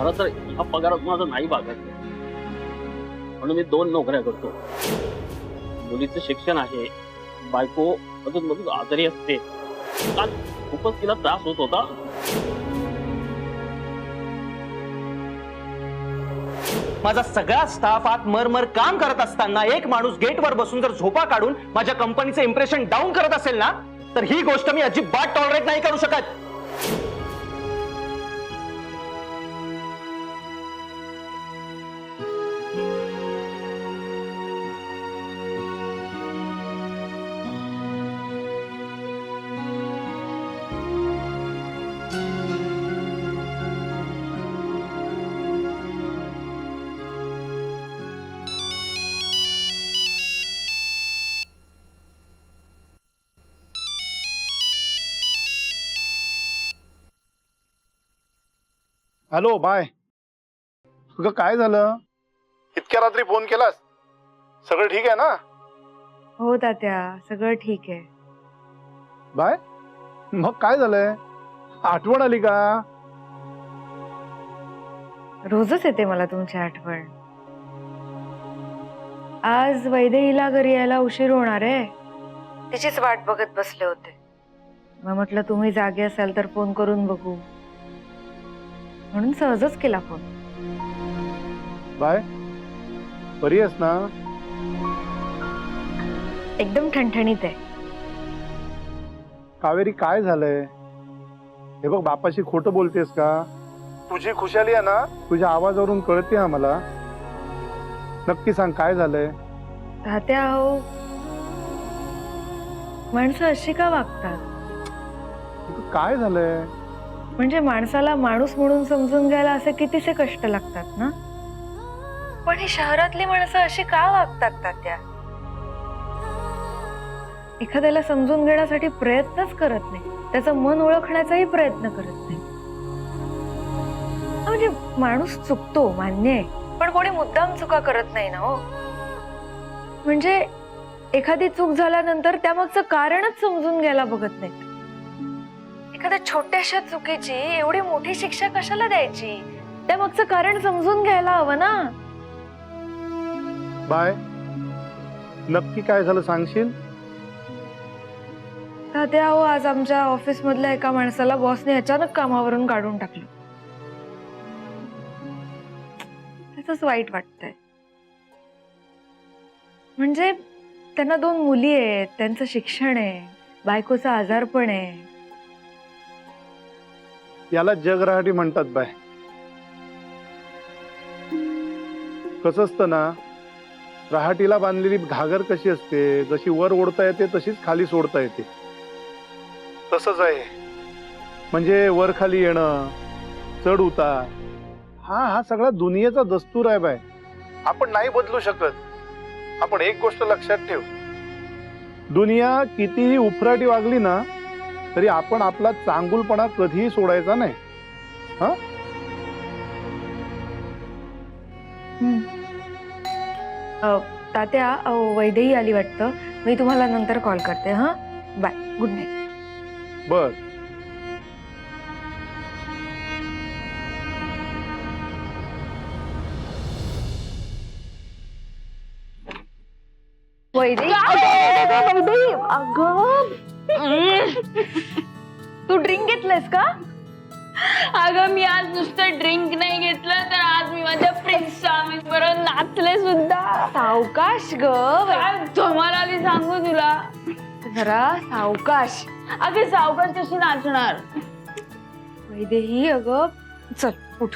खरं तर ह्या पगारात माझं नाही भागत, म्हणून मी 2 नोकऱ्या करतो. मुलीचं शिक्षण आहे, बायको अजून मधून आजारी असते. काल खूपच तिला त्रास होत होता. माझा सगळा स्टाफ आत मरमर काम करत असताना एक माणूस गेटवर बसून जर झोपा काढून माझ्या कंपनीचं इम्प्रेशन डाऊन करत असेल ना, तर ही गोष्ट मी अजिबात टॉलरेट नाही करू शकत. Hello bye. तुझं काय झालं? इतक्या रात्री फोन केलास? सगळं ठीक आहे ना? हो तात्या, सगळं ठीक आहे. बाय, मग काय झालंय? आठवण आली का? रोजच येते मला तुमची आठवण. आज वैदेहीला घरी यायला उशीर होणार आहे, तिचीच वाट बघत बसले होते. मग म्हटलं तुम्ही जागे असाल तर फोन करून बघू, म्हणून सहजच केला फोन. बाय, बरी आहेस ना? एकदम ठणठणीत आहे. कावेरी काय झालंय? हे बघ, बापाशी खोटं बोलतेस का? तुझी खुशाली आहे ना, तुझ्या आवाजावरून कळते आम्हाला. नक्की सांग काय झालंय? तात्या हो, माणसं अशी का वागतात? काय झालंय? म्हणजे माणसाला माणूस म्हणून समजून घ्यायला असे कितीसे कष्ट लागतात ना, पण ही शहरातली माणसं अशी का वागतात तात्या? एखाद्याला समजून घेण्यासाठी प्रयत्नच करत नाही, त्याचं मन ओळखण्याचाही प्रयत्न करत नाही. म्हणजे माणूस चुकतो मान्य आहे, पण कोणी मुद्दाम चुका करत नाही ना हो. म्हणजे एखादी चूक झाल्यानंतर त्यामागचं कारणच समजून घ्यायला बघत नाही. एखाद्या छोट्याशा चुकीची एवढी मोठी शिक्षा कशाला द्यायची? त्यामागचं कारण समजून घ्यायला हवं ना. बाय, नक्की काय झालं सांगशील? तात्या हो, आज आमच्या ऑफिस मधल्या एका माणसाला बॉसने अचानक कामावरून काढून टाकलं. त्याच वाईट वाटतंय. म्हणजे त्यांना 2 मुली आहेत, त्यांचं शिक्षण आहे, बायकोचं आजारपण आहे. याला जगराहाटी म्हणतात बाय. कसं असतं ना, रहाटीला बांधलेली घागर कशी असते, जशी वर ओढता येते तशीच खाली सोडता येते. तसंच आहे. म्हणजे वर खाली येणं, चढ उतार, हा सगळा दुनियेचा दस्तूर आहे बाय. आपण नाही बदलू शकत. आपण एक गोष्ट लक्षात ठेव, दुनिया कितीही उफराटी वागली ना, तरी आपण आपला चांगुलपणा कधीही सोडायचा नाही. हा, तात्या वैदेही आली वाटतं, मी तुम्हाला नंतर कॉल करते. हा, बाय, गुड नाईट. बर. वैदेही, अगं तू ड्रिंक घेतलंयस का? अगं मी आज नुसतं ड्रिंक नाही घेतलं, तर आज मी माझ्या प्रिन्सच्या बरोबर नाचले सुद्धा. सावकाश ग, काय धमाल आली सांगू तुला. जरा सावकाश. अगं सावकाश कशी नाचणार? वैदेही, अगं चल उठ,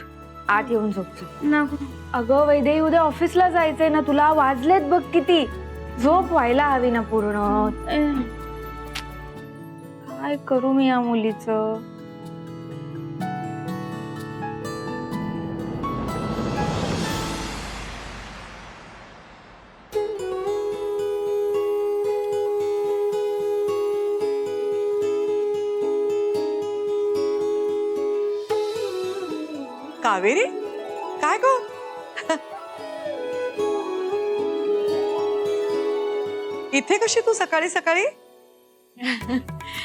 आत येऊन झोप. नको. अगं वैदेही, उद्या ऑफिसला जायचंय ना तुला, वाजलेत बघ किती. झोप व्हायला हवी ना पूर्ण. काय करू मी या मुलीचं? कावेरी, काय गो? इथे कशी तू सकाळी सकाळी?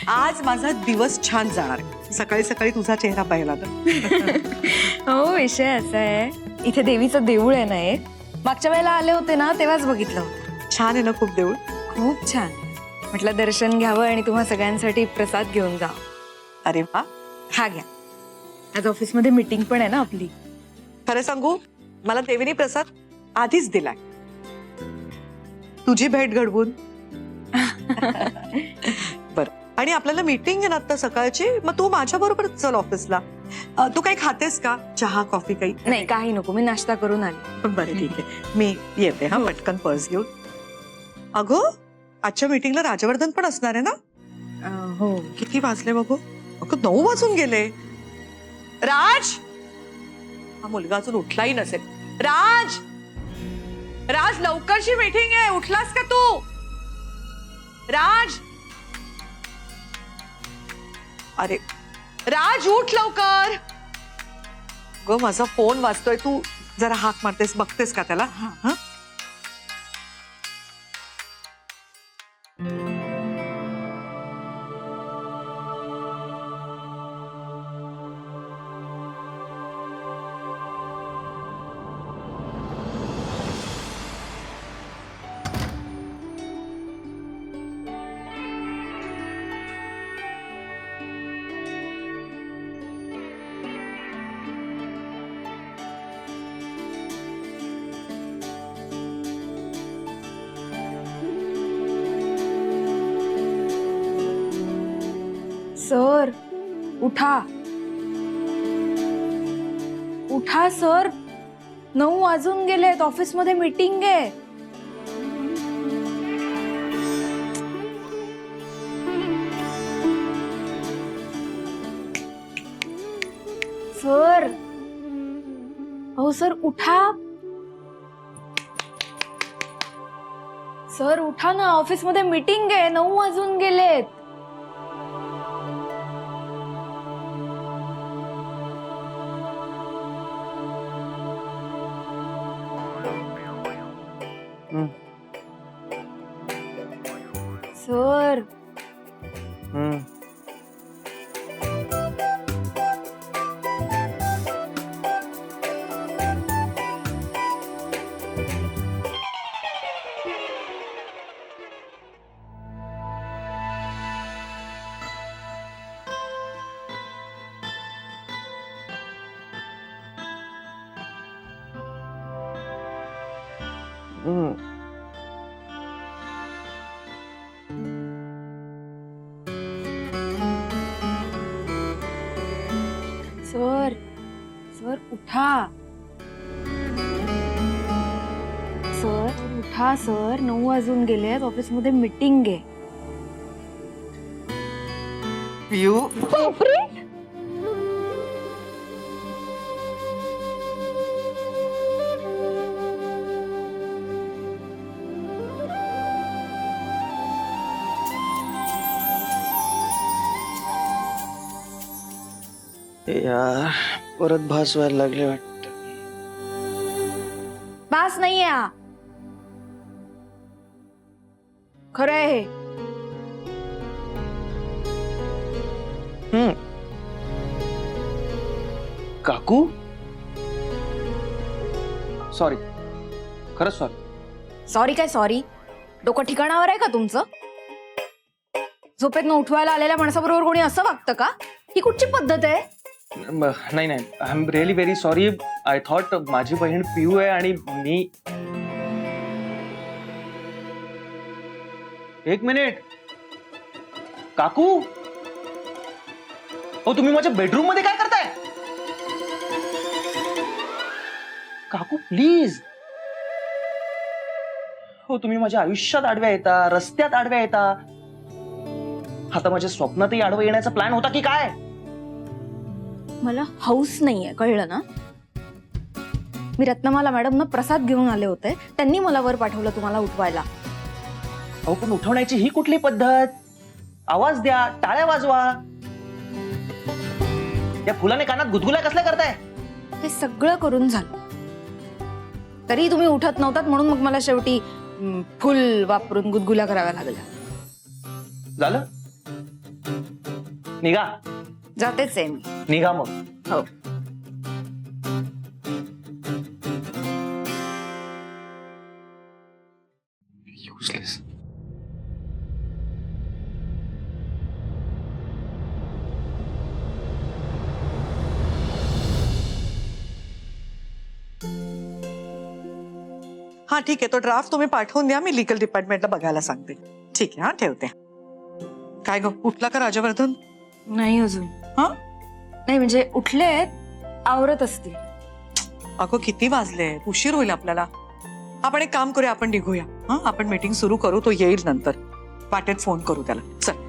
आज माझा दिवस छान जाणार. सकाळी सकाळी तुझा चेहरा पाहिला तर हो, विषय असा आहे, इथे देवीचं देऊळ आहे ना एक. मागच्या वेळेला आले होते ना तेव्हाच बघितलं होतं. छान आहे ना खूप देऊळ. खूप छान. म्हटलं दर्शन घ्यावं आणि तुम्हा सगळ्यांसाठी प्रसाद घेऊन जा. अरे वा. हा घ्या. आज ऑफिसमध्ये मीटिंग पण आहे ना आपली. खरं सांगू, मला देवीने प्रसाद आधीच दिलाय, तुझी भेट घडवून. बर, आणि आपल्याला मीटिंग आहे ना आता सकाळची, मग तू माझ्या बरोबर चल ऑफिसला. तू काही खातेस का? चहा कॉफी काही? नाही, काही नको, मी नाश्ता करून आले. बरं ठीक आहे, मी येते हा पटकन पर्स घेऊन. अगं, आजच्या मीटिंगला राजवर्धन पण असणार आहे ना? हो. किती वाजले बघू? अगं 9 वाजून गेले. राज, हा मुलगा अजून उठलाही नसेल. राज, राज, लवकरची मीटिंग आहे, उठलास का तू? राज, अरे राज, उठ लवकर. ग, माझा फोन वाजतोय, तू जरा हाक मारतेस, बघतेस का त्याला? हा. सर, उठा. उठा सर, 9 वाजून गेलेत, ऑफिसमध्ये मीटिंग आहे. सर, अहो सर, उठा. सर, उठा ना, ऑफिसमध्ये मीटिंग आहे, 9 वाजून गेलेत. सर, सर, सर, उठा. सर, उठा सर, 9 वाजून गेलेत, ऑफिसमध्ये मीटिंग आहे. पियू, यार, परत भास व्हायला लागले वाटत. बास नाहीये हा. खरं आहे हे. काकू, सॉरी, खरंच सॉरी. सॉरी काय सॉरी? डोकं ठिकाणावर आहे का तुमचं? झोपेतनं उठवायला आलेल्या माणसाबरोबर कोणी असं वागतं का? ही कुठची पद्धत आहे? नाही नाही, I am really very sorry. I thought माझी बहीण पियू आहे आणि मी. एक मिनिट, काकू, हो तुम्ही माझ्या बेडरूम मध्ये काय करताय? काकू प्लीज. हो तुम्ही माझ्या आयुष्यात आडव्या येता, रस्त्यात आडव्या येता. आता माझ्या स्वप्नातही आडवं येण्याचा प्लॅन होता की काय? मला हौस नाहीये, कळलं ना? मी रत्नमाला मॅडमना प्रसाद घेऊन आले होते, त्यांनी मला वर पाठवलं तुम्हाला उठवायला. अहो पण उठवण्याची ही कुठली पद्धत? आवाज द्या, टाळ्या वाजवा. या फुलाने कानात गुदगुल्या कसल्या करताय? हे सगळं करून झालं तरी तुम्ही उठत नव्हतात, म्हणून मग मला शेवटी फुल वापरून गुदगुल्या कराव्या लागल्या. झालं? निघा. जातेच आहे मी. निघा मग. हो. Useless. हा ठीक आहे, तो ड्राफ्ट तुम्ही पाठवून द्या, मी लीगल डिपार्टमेंटला बघायला सांगते. ठीक आहे, हा ठेवते. काय ग, उठला का राजवर्धन? नाही अजून. हा नाही म्हणजे उठलेत, आवरत असतील. अगं किती वाजले, उशीर होईल आपल्याला. आपण एक काम करूया, आपण निघूया. हा आपण मीटिंग सुरू करू, तो येईल नंतर. वाटेत फोन करू त्याला. चल.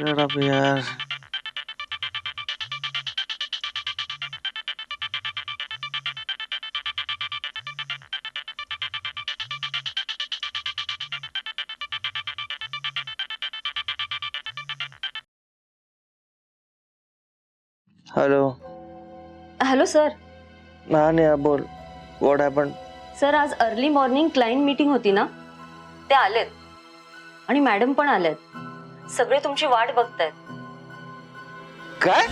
Shut up, यार. हॅलो. Hello sir. हा नेहा बोल. What happen? सर आज अर्ली मॉर्निंग क्लायंट मीटिंग होती ना, ते आलेत आणि मॅडम पण आलेत. सगळे तुमची वाट बघतायत. काय?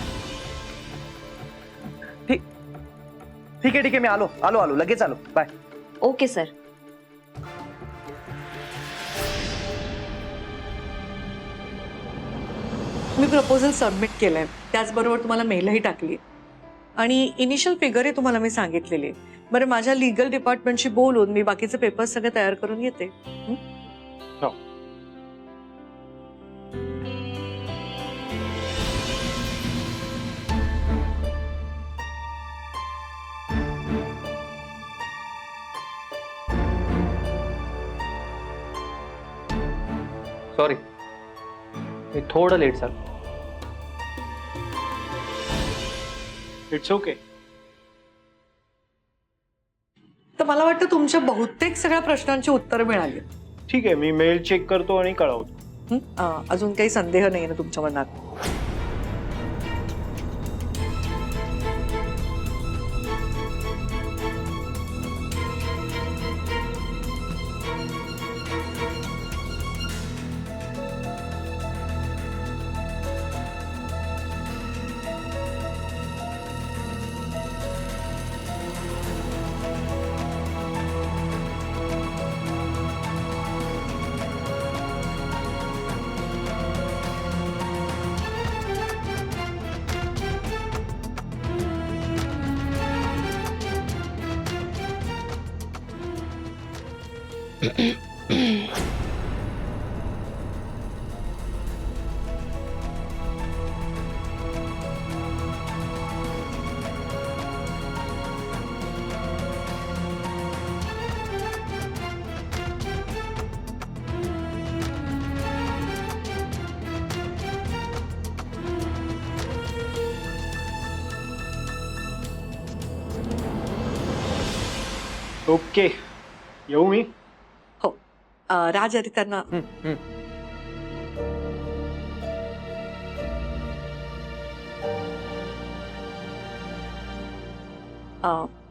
ठीक ठीक आहे, मी आलो लगेच आलो. बाय. Okay sir. मी प्रपोजल सबमिट केलंय, त्याचबरोबर तुम्हाला मेलही टाकली आणि इनिशियल फिगरही तुम्हाला मी सांगितलेली. बरं, माझ्या लीगल डिपार्टमेंटशी बोलून मी बाकीचे पेपर्स सगळे तयार करून येते. हो. सॉरी, मी थोडं लेट झालो. It's okay. तर मला वाटतं तुमच्या बहुतेक सगळ्या प्रश्नांची उत्तरं मिळाली. ठीक आहे, मी मेल चेक करतो आणि कळवतो. अजून काही संदेह नाही ना तुमच्या मनात? ओके, येऊ मी? हो. राज आधी त्यांना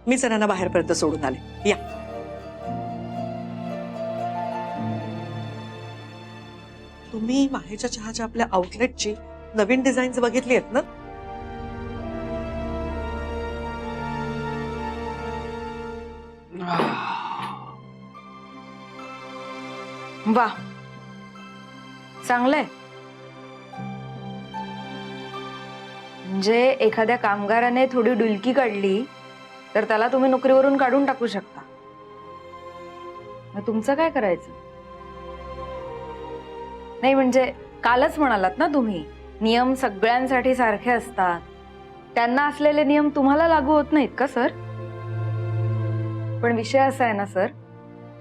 मी सरांना बाहेरपर्यंत सोडून आले. या. तुम्ही माहेच्या चहाच्या आपल्या आउटलेटची नवीन डिझाईन्स बघितली आहेत ना? वा, चांगलंय. म्हणजे एखाद्या कामगाराने थोडी डुलकी काढली तर त्याला तुम्ही नोकरीवरून काढून टाकू शकता. मग तुमचं काय करायचं? नाही म्हणजे कालच म्हणालात ना तुम्ही, नियम सगळ्यांसाठी सारखे असतात. त्यांना असलेले नियम तुम्हाला लागू होत नाहीत का सर? पण विषय असा आहे ना सर,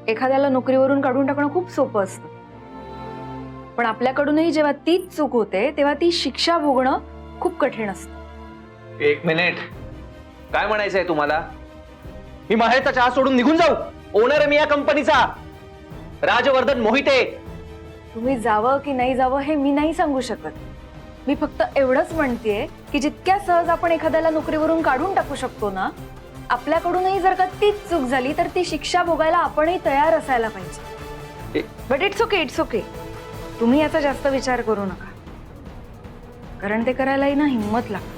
एखाद्याला नोकरीवरून काढून टाकणं खूप सोपं असतं, पण आपल्याकडूनही जेव्हा तीच चूक होते तेव्हा ती शिक्षा भोगणं खूप कठीण असतं. एक मिनिट, काय म्हणायचंय तुम्हाला? मी माहेरचा चहा सोडून निघून जाऊ? ओनर आहे मी या कंपनीचा, राजवर्धन मोहिते. तुम्ही जावं की नाही जावं हे मी नाही सांगू शकत. मी फक्त एवढंच म्हणतेय की जितक्या सहज आपण एखाद्याला नोकरीवरून काढून टाकू शकतो ना, आपल्याकडूनही जर का तीच चूक झाली तर ती शिक्षा भोगायला आपणही तयार असायला पाहिजे. But it's okay. तुम्ही याचा जास्त विचार करू नका, कारण ते करायलाही ना हिंमत लागते.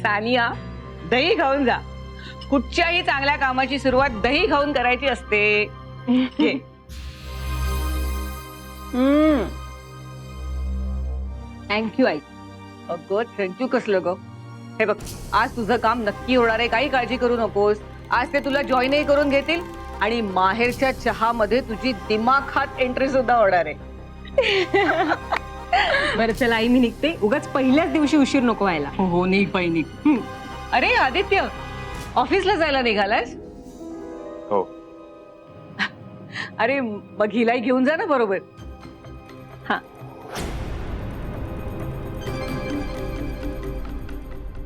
सानिया, दही खाऊन जा. कुठच्याही चांगल्या कामाची सुरुवात दही खाऊन करायची असते. घे. थँक्यू आई. अगं थँक्यू कसलं ग. हे बघ, आज तुझं काम नक्की होणार आहे, काही काळजी करू नकोस. आज ते तुला जॉईनही करून घेतील आणि माहेरच्या चहामध्ये तुझी दिमाखात एंट्री सुद्धा होणार आहे. बरं चला आई, मी निघते. उगाच पहिल्याच दिवशी उशीर नको व्हायला. हो निघ बाई निघ. अरे आदित्य, ऑफिसला जायला निघालास? हो. अरे मग हिलाही घेऊन जा ना बरोबर. हा.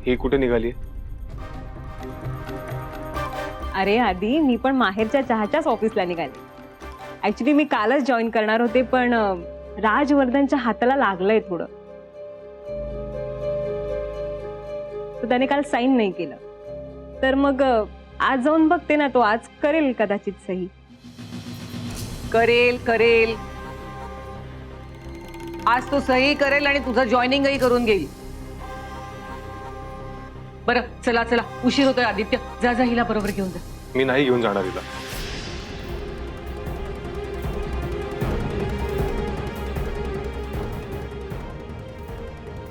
ही कुठे निघाली? अरे आधी मी पण माहेरच्या चहाच्याच ऑफिसला निघाले. ऍक्च्युली मी कालच जॉईन करणार होते, पण राजवर्धनच्या हाताला लागलंय थोडं, तर त्याने काल साईन नाही केलं. तर मग आज जाऊन बघते ना, तो आज करेल कदाचित सही. करेल आज तो सही करेल आणि तुझं जॉईनिंगही करून घेईल. बरं चला उशीर होतोय आदित्य. जा हिला बरोबर घेऊन जा. मी नाही घेऊन जाणार हिला.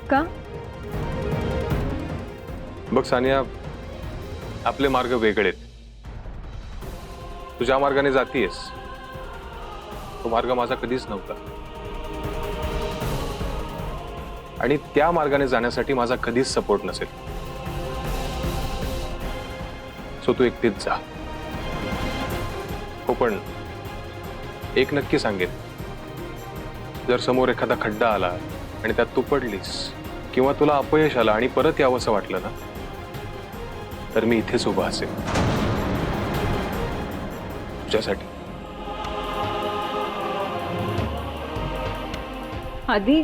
का? बघ सानिया, आपले मार्ग वेगळे आहेत. तू ज्या मार्गाने जातीयस तो मार्ग माझा कधीच नव्हता, आणि त्या मार्गाने जाण्यासाठी माझा कधीच सपोर्ट नसेल. सो तू एकटीच जा. हो, पण एक नक्की सांगेन, जर समोर एखादा खड्डा आला आणि त्यात तू पडलीस किंवा तुला अपयश आलं आणि परत यावंसं वाटलं ना, तर मी इथेच उभा असेल तुझ्यासाठी. आधी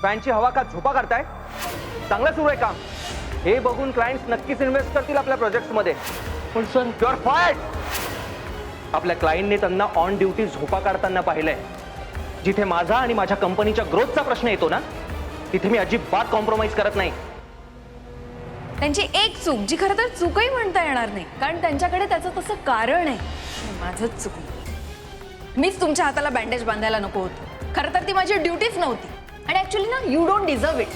फॅनची हवा का झोपा करताय? चांगलं सुरू आहे काम. हे बघून क्लायंट्स नक्कीच इन्व्हेस्ट करतील आपल्या प्रोजेक्ट्स मध्ये. पण सर, यू आर फायर्ड. आपल्या क्लायंटने त्यांना ऑन ड्युटी झोपा काढताना पाहिलंय. जिथे माझा आणि माझ्या कंपनीच्या ग्रोथचा प्रश्न येतो ना, तिथे मी अजिबात कॉम्प्रोमाइज करत नाही. त्यांची एक चूक, जी खरं तर चूकही म्हणता येणार नाही, कारण त्यांच्याकडे त्याचं तसं कारण आहे. माझंच चुकलं. मीच तुमच्या हाताला बँडेज बांधायला नको होतं. खरं तर ती माझी ड्युटीच नव्हती. आणि ऍक्च्युली ना, यू डोंट डिझर्व इट.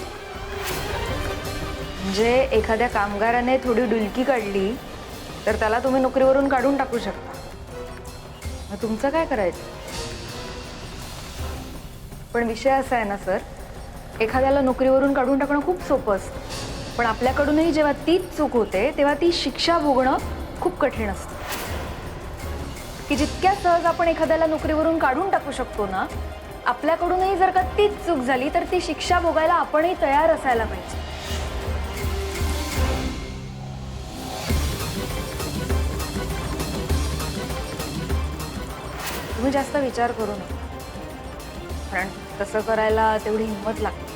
म्हणजे एखाद्या कामगाराने थोडी डुलकी काढली तर त्याला तुम्ही नोकरीवरून काढून टाकू शकता. मग तुमचं काय करायचं? पण विषय असा आहे ना सर, एखाद्याला नोकरीवरून काढून टाकणं खूप सोपं असतं, पण आपल्याकडूनही जेव्हा तीच चूक होते तेव्हा ती शिक्षा भोगणं खूप कठीण असतं. की जितक्या सहज आपण एखाद्याला नोकरीवरून काढून टाकू शकतो ना, आपल्याकडूनही जर का तीच चूक झाली तर ती शिक्षा भोगायला आपणही तयार असायला पाहिजे. तुम्ही जास्त विचार करू नका, कारण तसं करायला तेवढी हिंमत लागते.